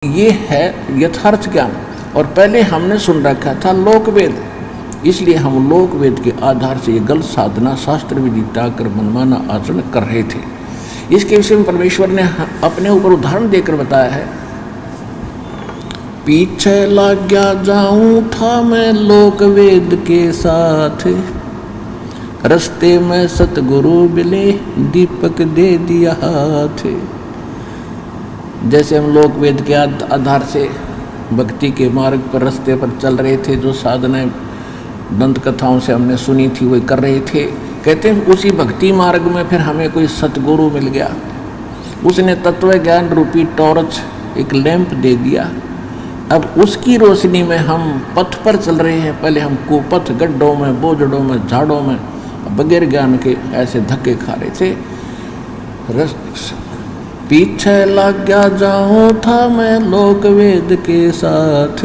ये है यथार्थ ज्ञान। और पहले हमने सुन रखा था लोक वेद, इसलिए हम लोक वेद के आधार से ये गलत साधना शास्त्र विधि त्याग कर मनमाना आचरण कर रहे थे। इसके विषय में परमेश्वर ने अपने ऊपर उदाहरण देकर बताया है। पीछे लग गया जाऊं था मैं लोक वेद के साथ, रस्ते में सतगुरु मिले दीपक दे दिया हाथ। जैसे हम लोक वेद के आधार से भक्ति के मार्ग पर रास्ते पर चल रहे थे, जो साधनाएं दंत कथाओं से हमने सुनी थी वही कर रहे थे। कहते हैं उसी भक्ति मार्ग में फिर हमें कोई सतगुरु मिल गया, उसने तत्व ज्ञान रूपी टॉर्च एक लैंप दे दिया। अब उसकी रोशनी में हम पथ पर चल रहे हैं। पहले हम कुपथ गड्ढों में, बोझड़ों में, झाड़ों में बगैर ज्ञान के ऐसे धक्के खा रहे थे। पीछे लग गया जाऊं था मैं लोक वेद के साथ,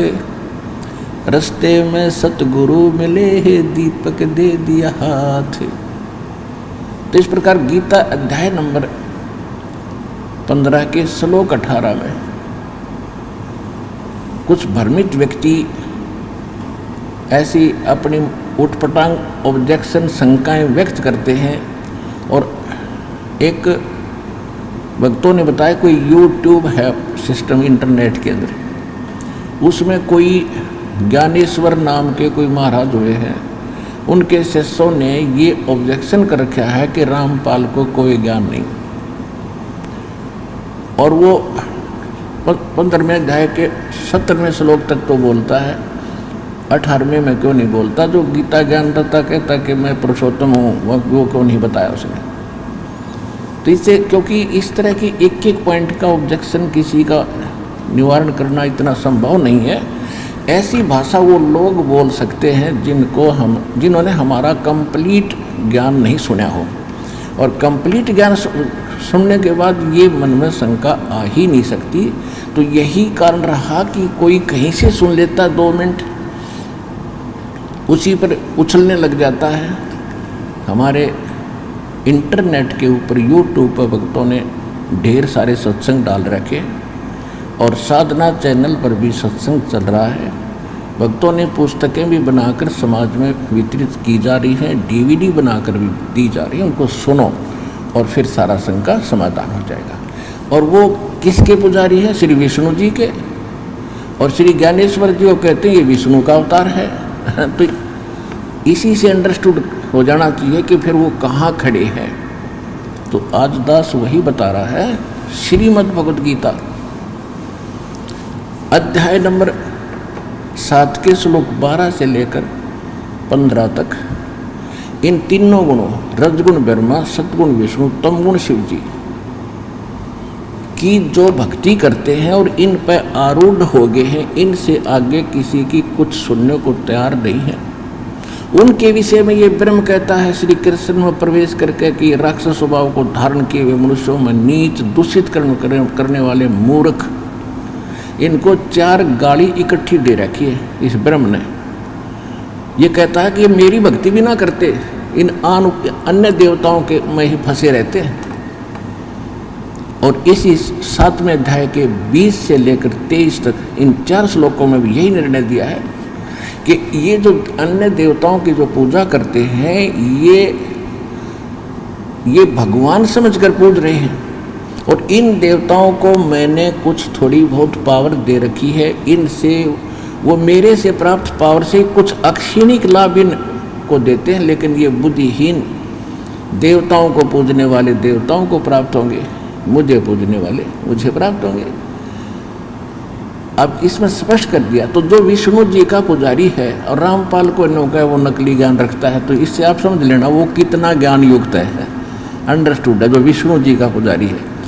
रस्ते में सतगुरु मिले है दीपक दे दिया हाथ। तो इस प्रकार गीता अध्याय नंबर 15 के श्लोक 18 में कुछ भ्रमित व्यक्ति ऐसी अपनी उठपटांग ऑब्जेक्शन शंकाएं व्यक्त करते हैं। और एक भक्तों ने बताया कोई यूट्यूब है सिस्टम इंटरनेट के अंदर, उसमें कोई ज्ञानेश्वर नाम के कोई महाराज हुए हैं, उनके शिष्यों ने ये ऑब्जेक्शन कर रखा है कि रामपाल को कोई ज्ञान नहीं। और वो 15वें अध्याय के 17वें श्लोक तक तो बोलता है, 18वें में क्यों नहीं बोलता? जो गीता ज्ञानदाता कहता कि मैं पुरुषोत्तम हूँ, वो क्यों नहीं बताया उसने? तो इससे क्योंकि इस तरह की एक एक पॉइंट का ऑब्जेक्शन किसी का निवारण करना इतना संभव नहीं है। ऐसी भाषा वो लोग बोल सकते हैं जिन्होंने हमारा कंप्लीट ज्ञान नहीं सुना हो। और कंप्लीट ज्ञान सुनने के बाद ये मन में शंका आ ही नहीं सकती। तो यही कारण रहा कि कोई कहीं से सुन लेता 2 मिनट, उसी पर उछलने लग जाता है। हमारे इंटरनेट के ऊपर यूट्यूब पर भक्तों ने ढेर सारे सत्संग डाल रखे और साधना चैनल पर भी सत्संग चल रहा है। भक्तों ने पुस्तकें भी बनाकर समाज में वितरित की जा रही हैं, DVD बनाकर भी दी जा रही है। उनको सुनो और फिर सारा शंका समाधान हो जाएगा। और वो किसके पुजारी है? श्री विष्णु जी के। और श्री ज्ञानेश्वर जी वो कहते हैं ये विष्णु का अवतार है। तो इसी से अंडरस्टूड हो जाना चाहिए कि फिर वो कहाँ खड़े हैं। तो आज दास वही बता रहा है। श्रीमद् भगवद गीता अध्याय नंबर 7 के श्लोक 12 से लेकर 15 तक इन तीनों गुणों रजगुण ब्रह्मा, सतगुण विष्णु, तमगुण शिव जी की जो भक्ति करते हैं और इन पर आरूढ़ हो गए हैं, इनसे आगे किसी की कुछ सुनने को तैयार नहीं है। उनके विषय में ये ब्रह्म कहता है श्री कृष्ण में प्रवेश करके कि राक्षस स्वभाव को धारण किए हुए मनुष्यों में नीच दूषित करने वाले मूर्ख, इनको 4 गाली इकट्ठी दे रखी है इस ब्रह्म ने। ये कहता है कि ये मेरी भक्ति भी ना करते, इन अन्य देवताओं के में ही फंसे रहते हैं। और इसी 7वें अध्याय के 20 से लेकर 23 तक इन 4 श्लोकों में भी यही निर्णय दिया है कि ये जो अन्य देवताओं की जो पूजा करते हैं ये भगवान समझकर पूज रहे हैं। और इन देवताओं को मैंने कुछ थोड़ी बहुत पावर दे रखी है, इनसे वो मेरे से प्राप्त पावर से कुछ अक्षणिक लाभ इनको देते हैं, लेकिन ये बुद्धिहीन देवताओं को पूजने वाले देवताओं को प्राप्त होंगे, मुझे पूजने वाले मुझे प्राप्त होंगे। अब इसमें स्पष्ट कर दिया। तो जो विष्णु जी का पुजारी है और रामपाल को इन्होंने वो नकली ज्ञान रखता है, तो इससे आप समझ लेना वो कितना ज्ञान युक्त है, अंडरस्टूड है, जो विष्णु जी का पुजारी है।